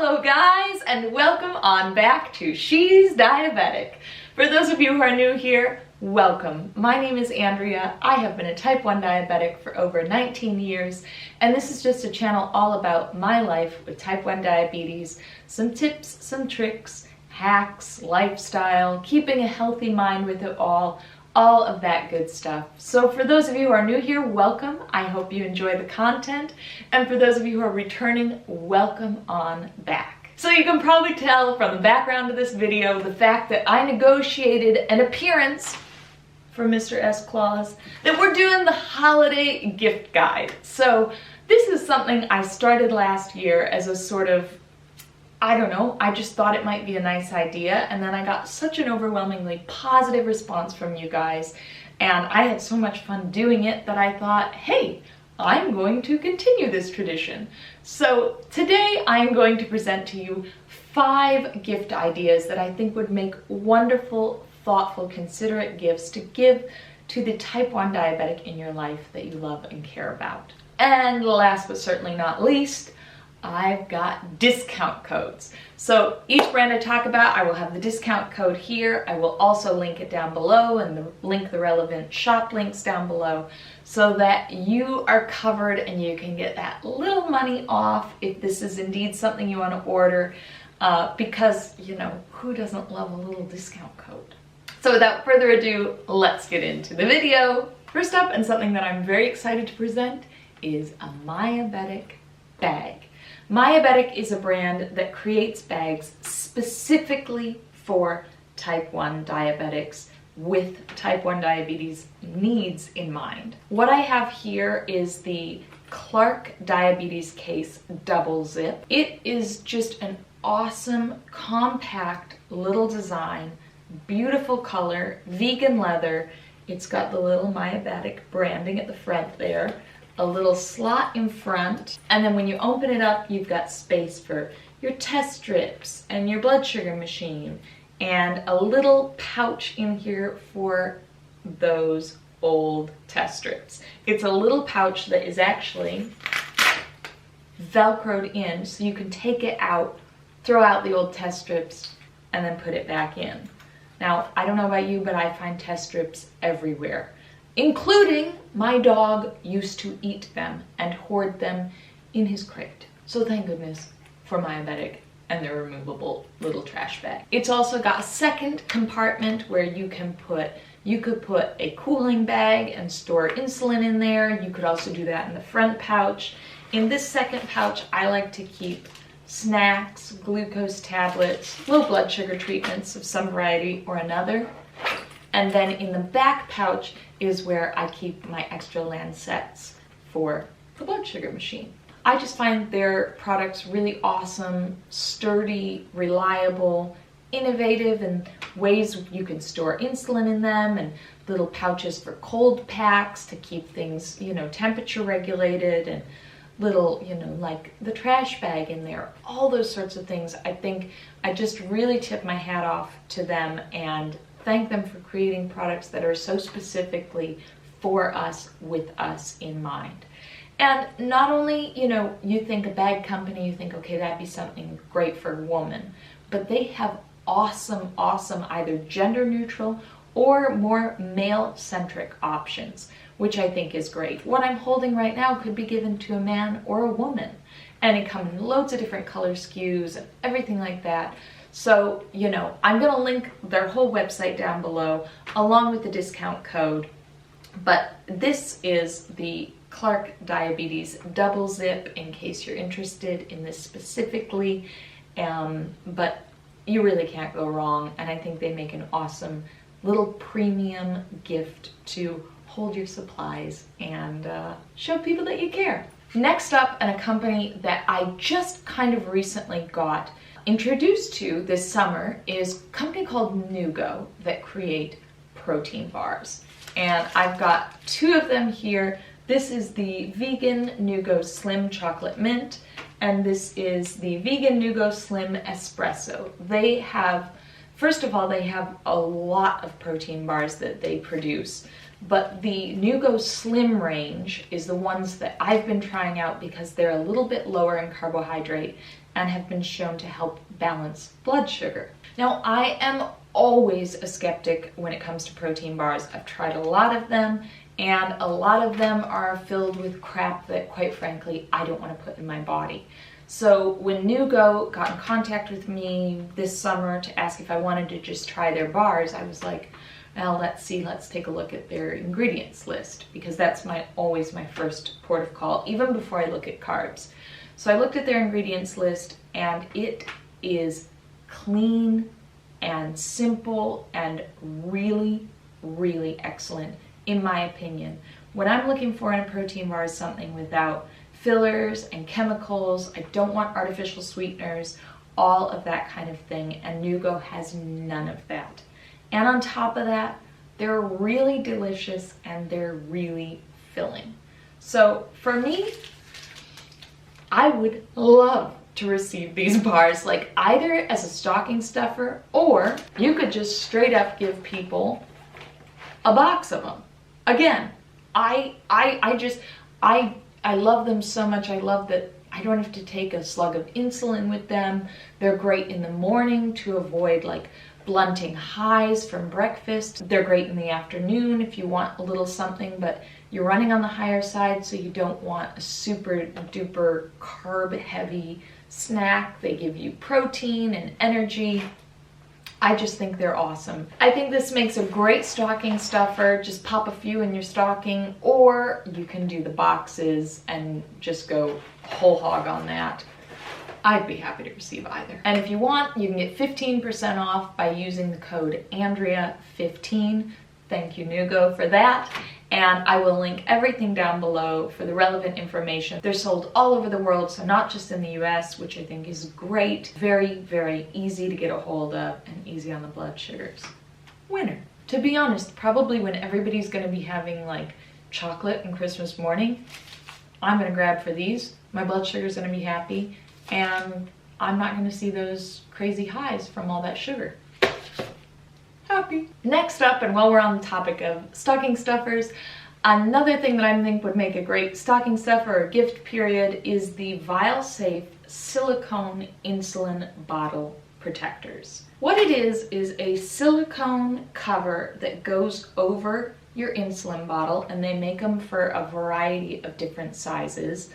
Hello guys, and welcome on back to She's Diabetic. For those of you who are new here, welcome. My name is Andrea. I have been a type 1 diabetic for over 19 years, and this is just a channel all about my life with type 1 diabetes, some tips, some tricks, hacks, lifestyle, keeping a healthy mind with it all of that good stuff. So for those of you who are new here, welcome. I hope you enjoy the content. And for those of you who are returning, welcome on back. So you can probably tell from the background of this video, the fact that I negotiated an appearance for Mr. S. Claus, that we're doing the holiday gift guide. So this is something I started last year as a sort of, I don't know, I just thought it might be a nice idea, and then I got such an overwhelmingly positive response from you guys, and I had so much fun doing it that I thought, hey, I'm going to continue this tradition. So today I'm going to present to you 5 gift ideas that I think would make wonderful, thoughtful, considerate gifts to give to the type 1 diabetic in your life that you love and care about. And last but certainly not least, I've got discount codes. So each brand I talk about, I will have the discount code here. I will also link it down below and link the relevant shop links down below so that you are covered and you can get that little money off if this is indeed something you want to order, because, you know, who doesn't love a little discount code? So without further ado, let's get into the video. First up, and something that I'm very excited to present, is a Myabetic bag. Myabetic is a brand that creates bags specifically for type 1 diabetics with type 1 diabetes needs in mind. What I have here is the Clark Diabetes Case Double Zip. It is just an awesome, compact little design, beautiful color, vegan leather. It's got the little Myabetic branding at the front there, a little slot in front, and then when you open it up, you've got space for your test strips and your blood sugar machine, and a little pouch in here for those old test strips. It's a little pouch that is actually Velcroed in, so you can take it out, throw out the old test strips, and then put it back in. Now, I don't know about you, but I find test strips everywhere, including my dog used to eat them and hoard them in his crate. So thank goodness for Myabetic and their removable little trash bag. It's also got a second compartment where you could put a cooling bag and store insulin in there. You could also do that in the front pouch. In this second pouch, I like to keep snacks, glucose tablets, low blood sugar treatments of some variety or another. And then in the back pouch is where I keep my extra lancets for the blood sugar machine. I just find their products really awesome, sturdy, reliable, innovative, and ways you can store insulin in them, and little pouches for cold packs to keep things, you know, temperature regulated, and little, you know, like the trash bag in there, all those sorts of things. I think I just really tip my hat off to them and thank them for creating products that are so specifically for us, with us in mind. And not only, you know, you think a bag company, you think, okay, that'd be something great for a woman, but they have awesome, either gender neutral or more male-centric options, which I think is great. What I'm holding right now could be given to a man or a woman, and it comes in loads of different color SKUs and everything like that. So, you know, I'm going to link their whole website down below along with the discount code. But this is the Clark Diabetes Double Zip in case you're interested in this specifically. But you really can't go wrong. And I think they make an awesome little premium gift to hold your supplies and show people that you care. Next up, and a company that I just kind of recently got introduced to this summer, is a company called NuGo that create protein bars. And I've got 2 of them here. This is the vegan NuGo Slim Chocolate Mint, and this is the vegan NuGo Slim Espresso. They have, first of all, they have a lot of protein bars that they produce, but the NuGo Slim range is the ones that I've been trying out because they're a little bit lower in carbohydrate and have been shown to help balance blood sugar. Now, I am always a skeptic when it comes to protein bars. I've tried a lot of them, and a lot of them are filled with crap that, quite frankly, I don't want to put in my body. So when NuGo got in contact with me this summer to ask if I wanted to just try their bars, I was like, well, let's take a look at their ingredients list, because that's always my first port of call, even before I look at carbs. So I looked at their ingredients list, and it is clean and simple and really, really excellent, in my opinion. What I'm looking for in a protein bar is something without fillers and chemicals. I don't want artificial sweeteners, all of that kind of thing, and NuGo has none of that. And on top of that, they're really delicious and they're really filling. So for me, I would love to receive these bars, like either as a stocking stuffer, or you could just straight up give people a box of them. Again, I love them so much. I love that I don't have to take a slug of insulin with them. They're great in the morning to avoid like blunting highs from breakfast. They're great in the afternoon if you want a little something, but you're running on the higher side, so you don't want a super duper carb heavy snack. They give you protein and energy. I just think they're awesome. I think this makes a great stocking stuffer. Just pop a few in your stocking, or you can do the boxes and just go whole hog on that. I'd be happy to receive either. And if you want, you can get 15% off by using the code Andrea15. Thank you, NuGo, for that. And I will link everything down below for the relevant information. They're sold all over the world, so not just in the US, which I think is great. Very, very easy to get a hold of and easy on the blood sugars. Winner. To be honest, probably when everybody's gonna be having like chocolate on Christmas morning, I'm gonna grab for these. My blood sugar's gonna be happy, and I'm not gonna see those crazy highs from all that sugar. Happy. Next up, and while we're on the topic of stocking stuffers, another thing that I think would make a great stocking stuffer or gift period is the VialSafe silicone insulin bottle protectors. What it is a silicone cover that goes over your insulin bottle, and they make them for a variety of different sizes,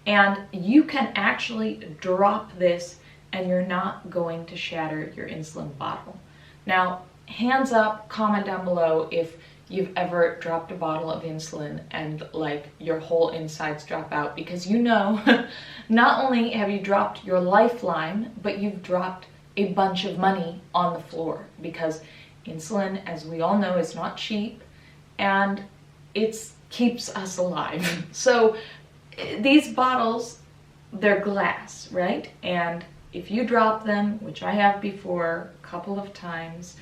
and you can actually drop this and you're not going to shatter your insulin bottle. Now, hands up, comment down below if you've ever dropped a bottle of insulin and like your whole insides drop out, because you know, not only have you dropped your lifeline, but you've dropped a bunch of money on the floor, because insulin, as we all know, is not cheap and it keeps us alive. So these bottles, they're glass, right? And if you drop them, which I have before a couple of times,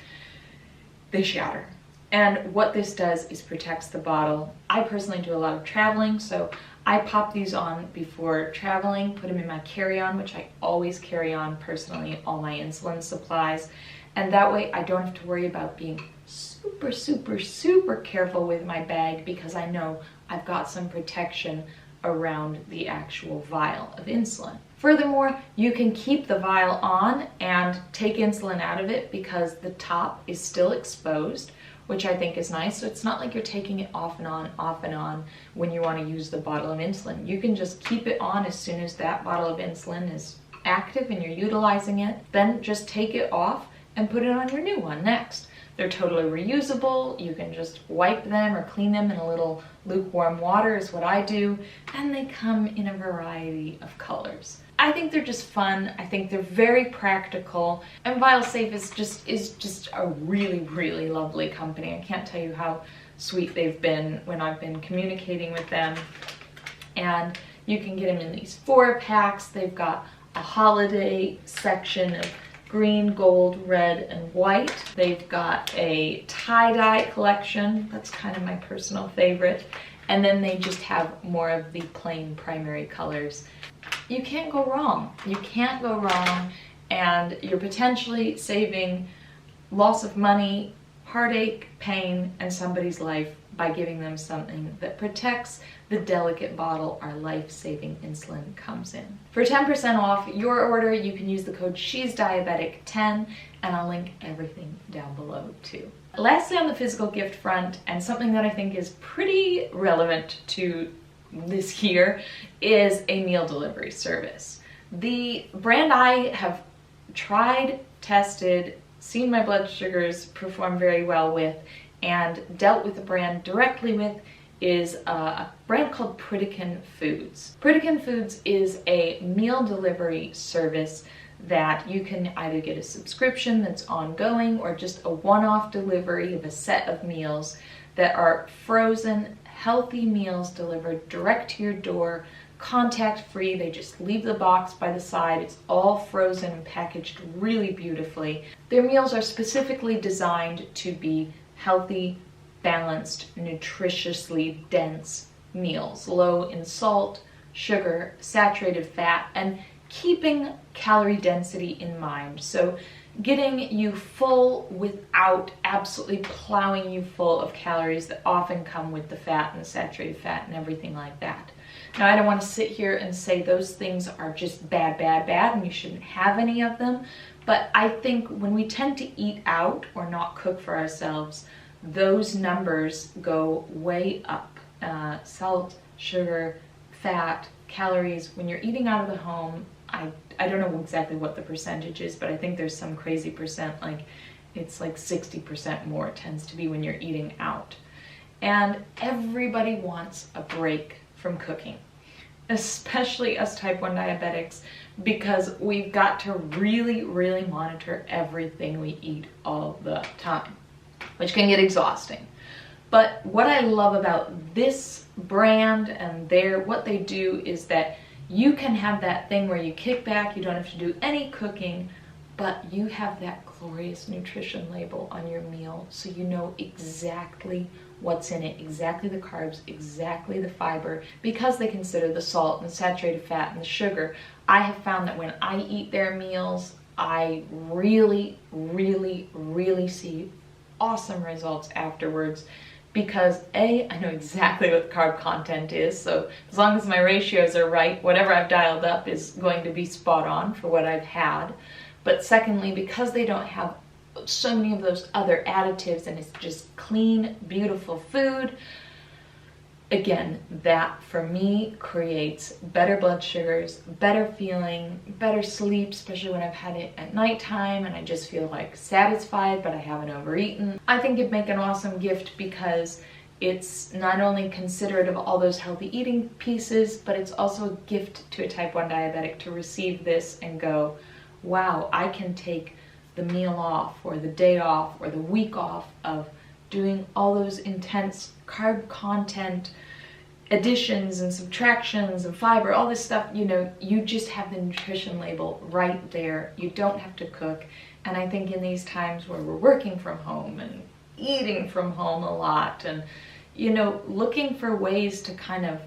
they shatter. And what this does is protects the bottle. I personally do a lot of traveling, so I pop these on before traveling, put them in my carry-on, which I always carry on personally all my insulin supplies. And that way I don't have to worry about being super, super, super careful with my bag, because I know I've got some protection around the actual vial of insulin. Furthermore, you can keep the vial on and take insulin out of it because the top is still exposed, which I think is nice. So it's not like you're taking it off and on when you want to use the bottle of insulin. You can just keep it on as soon as that bottle of insulin is active and you're utilizing it. Then just take it off and put it on your new one next. They're totally reusable. You can just wipe them or clean them in a little lukewarm water is what I do. And they come in a variety of colors. I think they're just fun. I think they're very practical. And VialSafe is just a really, really lovely company. I can't tell you how sweet they've been when I've been communicating with them. And you can get them in these 4-packs. They've got a holiday section of green, gold, red, and white. They've got a tie-dye collection. That's kind of my personal favorite. And then they just have more of the plain primary colors. You can't go wrong. You can't go wrong, and you're potentially saving loss of money, heartache, pain, and somebody's life by giving them something that protects the delicate bottle our life-saving insulin comes in. For 10% off your order, you can use the code She'sDiabetic10, and I'll link everything down below too. Lastly, on the physical gift front, and something that I think is pretty relevant to this year, is a meal delivery service. The brand I have tried, tested, seen my blood sugars perform very well with, and dealt with the brand directly with is a brand called Pritikin Foods. Pritikin Foods is a meal delivery service that you can either get a subscription that's ongoing or just a one-off delivery of a set of meals that are frozen, healthy meals delivered direct to your door, contact-free. They just leave the box by the side. It's all frozen and packaged really beautifully. Their meals are specifically designed to be healthy, balanced, nutritiously dense meals, low in salt, sugar, saturated fat, and keeping calorie density in mind. So getting you full without absolutely plowing you full of calories that often come with the fat and the saturated fat and everything like that. Now, I don't want to sit here and say those things are just bad, and you shouldn't have any of them, but I think when we tend to eat out or not cook for ourselves, those numbers go way up. Salt, sugar, fat, calories. When you're eating out of the home, I don't know exactly what the percentage is, but I think there's some crazy percent, like it's like 60% more it tends to be when you're eating out. And everybody wants a break from cooking, especially us type 1 diabetics, because we've got to really, really monitor everything we eat all the time, which can get exhausting. But what I love about this brand and what they do is that you can have that thing where you kick back, you don't have to do any cooking, but you have that glorious nutrition label on your meal, so you know exactly what's in it, exactly the carbs, exactly the fiber, because they consider the salt and the saturated fat and the sugar. I have found that when I eat their meals, I really, really, really see awesome results afterwards, because I know exactly what the carb content is, so as long as my ratios are right, whatever I've dialed up is going to be spot on for what I've had. But secondly, because they don't have so many of those other additives and it's just clean, beautiful food, again, that for me creates better blood sugars, better feeling, better sleep, especially when I've had it at nighttime and I just feel like satisfied but I haven't overeaten. I think it'd make an awesome gift because it's not only considerate of all those healthy eating pieces, but it's also a gift to a type 1 diabetic to receive this and go, wow, I can take the meal off or the day off or the week off of doing all those intense carb content additions and subtractions and fiber, all this stuff. You know, you just have the nutrition label right there. You don't have to cook. And I think in these times where we're working from home and eating from home a lot and, you know, looking for ways to kind of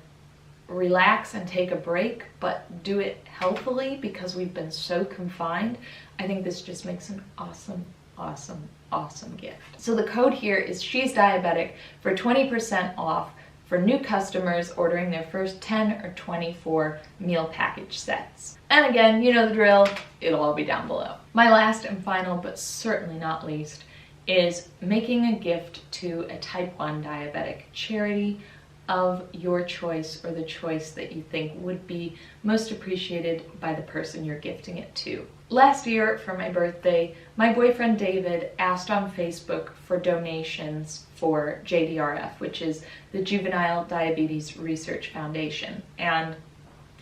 relax and take a break, but do it healthily because we've been so confined, I think this just makes an awesome, awesome, awesome gift. So the code here is She's Diabetic for 20% off for new customers ordering their first 10 or 24 meal package sets. And again, you know the drill, it'll all be down below. My last and final, but certainly not least, is making a gift to a type 1 diabetic charity of your choice, or the choice that you think would be most appreciated by the person you're gifting it to. Last year for my birthday, my boyfriend David asked on Facebook for donations for JDRF, which is the Juvenile Diabetes Research Foundation. And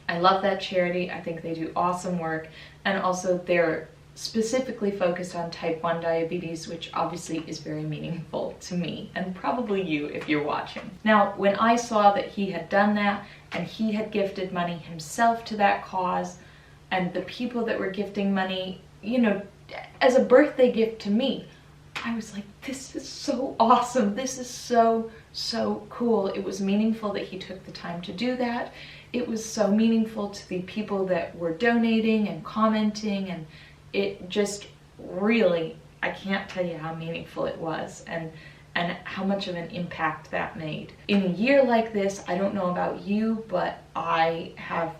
I love that charity. I think they do awesome work, and also they're specifically focused on type 1 diabetes, which obviously is very meaningful to me and probably you if you're watching. Now, when I saw that he had done that and he had gifted money himself to that cause, and the people that were gifting money, you know, as a birthday gift to me, I was like, this is so awesome. This is so, so cool. It was meaningful that he took the time to do that. It was so meaningful to the people that were donating and commenting, and it just really, I can't tell you how meaningful it was. And and how much of an impact that made. In a year like this, I don't know about you, but I have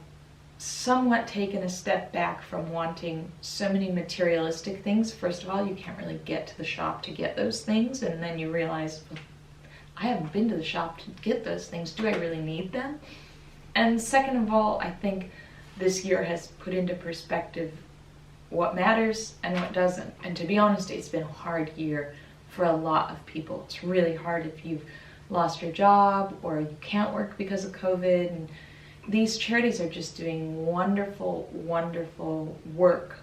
somewhat taken a step back from wanting so many materialistic things. First of all, you can't really get to the shop to get those things, and then you realize, I haven't been to the shop to get those things. Do I really need them? And second of all, I think this year has put into perspective what matters and what doesn't. And to be honest, it's been a hard year for a lot of people. It's really hard if you've lost your job or you can't work because of COVID. And these charities are just doing wonderful, wonderful work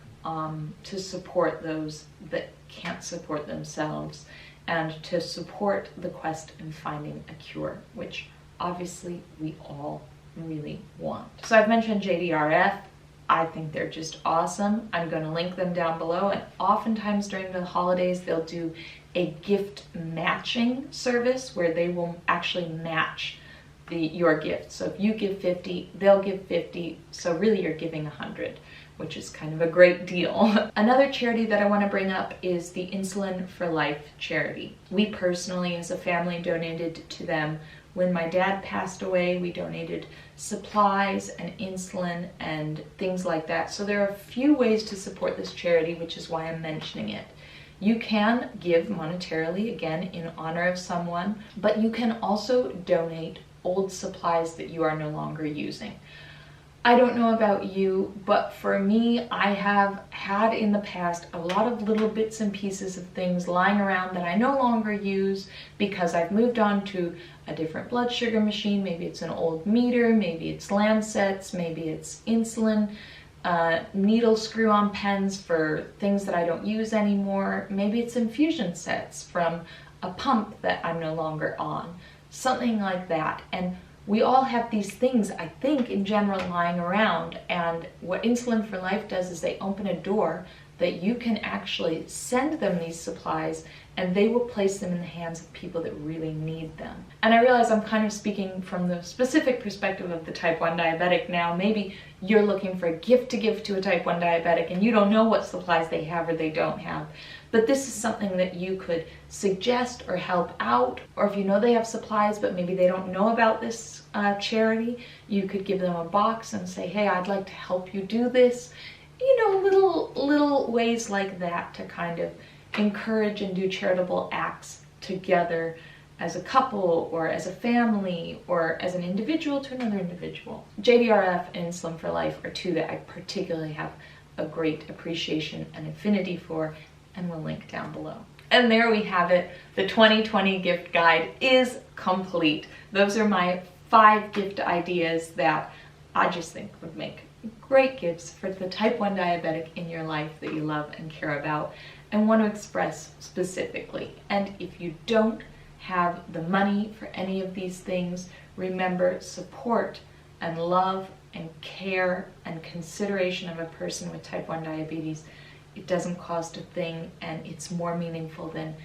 to support those that can't support themselves and to support the quest in finding a cure, which obviously we all really want. So I've mentioned JDRF. I think they're just awesome. I'm going to link them down below, and oftentimes during the holidays they'll do a gift matching service where they will actually match your gift. So if you give 50, they'll give 50, so really you're giving 100, which is kind of a great deal. Another charity that I want to bring up is the Insulin for Life charity. We personally as a family donated to them. When my dad passed away, we donated supplies and insulin and things like that. So there are a few ways to support this charity, which is why I'm mentioning it. You can give monetarily, again, in honor of someone, but you can also donate old supplies that you are no longer using. I don't know about you, but for me, I have had in the past a lot of little bits and pieces of things lying around that I no longer use because I've moved on to a different blood sugar machine. Maybe it's an old meter, maybe it's Lancets, maybe it's insulin, needle screw-on pens for things that I don't use anymore. Maybe it's infusion sets from a pump that I'm no longer on, something like that. And we all have these things, I think, in general lying around, and what Insulin for Life does is they open a door that you can actually send them these supplies and they will place them in the hands of people that really need them. And I realize I'm kind of speaking from the specific perspective of the type 1 diabetic now. Maybe you're looking for a gift to give to a type 1 diabetic and you don't know what supplies they have or they don't have. But this is something that you could suggest or help out, or if you know they have supplies but maybe they don't know about this charity, you could give them a box and say, hey, I'd like to help you do this. You know, little ways like that to kind of encourage and do charitable acts together as a couple or as a family or as an individual to another individual. JDRF and Insulin for Life are two that I particularly have a great appreciation and affinity for, and we'll link down below. And there we have it. The 2020 gift guide is complete. Those are my 5 gift ideas that I just think would make great gifts for the type 1 diabetic in your life that you love and care about and want to express specifically. And if you don't have the money for any of these things, remember, support and love and care and consideration of a person with type 1 diabetes, it doesn't cost a thing, and it's more meaningful than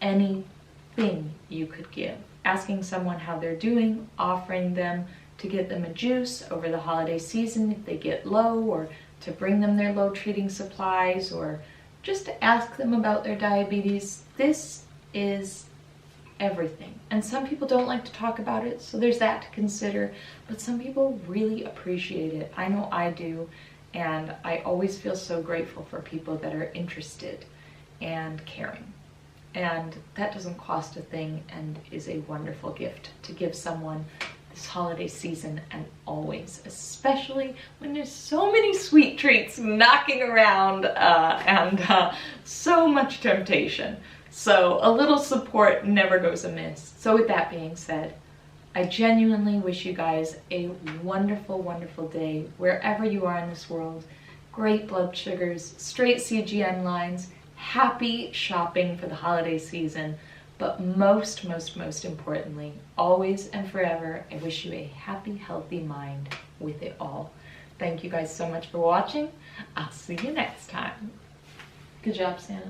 anything you could give. Asking someone how they're doing, offering them to get them a juice over the holiday season if they get low, or to bring them their low treating supplies, or just to ask them about their diabetes. This is everything. And some people don't like to talk about it, so there's that to consider, but some people really appreciate it. I know I do, and I always feel so grateful for people that are interested and caring. And that doesn't cost a thing and is a wonderful gift to give someone this holiday season and always, especially when there's so many sweet treats knocking around and so much temptation. So a little support never goes amiss. So with that being said, I genuinely wish you guys a wonderful, wonderful day wherever you are in this world. Great blood sugars, straight CGM lines, happy shopping for the holiday season, but most importantly, always and forever, I wish you a happy, healthy mind with it all. Thank you guys so much for watching. I'll see you next time. Good job, Santa.